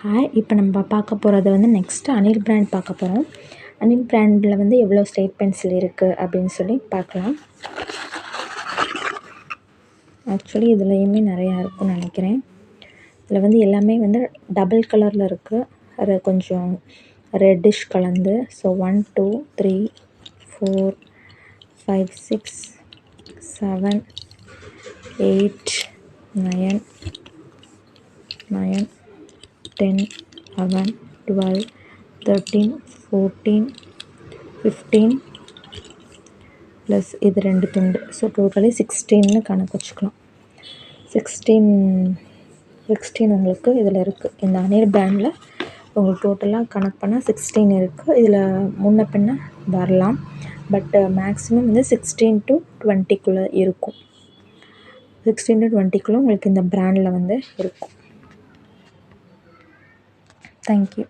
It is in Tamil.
ஹாய், இப்போ நம்ம பார்க்க போகிறது வந்து நெக்ஸ்ட்டு அனில் பிராண்ட் பார்க்க போகிறோம். அனில் பிராண்டில் வந்து எவ்வளோ ஸ்லேட் பென்சில் இருக்குது அப்படின்னு சொல்லி பார்க்கலாம். ஆக்சுவலி இதுலேயுமே நிறையா இருக்குன்னு நினைக்கிறேன். இதில் வந்து எல்லாமே வந்து டபுள் கலரில் இருக்குது. அது கொஞ்சம் ரெட்டிஷ் கலந்து. ஸோ 1 2 3 4 5 6 7 8 9 9 10 11 12 13 14 15 ப்ளஸ் இது 2 துண்டு. ஸோ டோட்டலி 16ன்னு கணக்கு வச்சுக்கலாம். 16 உங்களுக்கு இதில் இருக்குது. இந்த அனில் பிராண்டில் உங்களுக்கு டோட்டலாக கணக்கு பண்ணால் 16 இருக்குது. இதில் முன்ன பின்ன வரலாம், பட் மேக்ஸிமம் வந்து 16 to 20க்குள்ளே இருக்கும். 16 to 20க்குள்ளே உங்களுக்கு இந்த பிராண்டில் வந்து இருக்கும். தேங்க்யூ.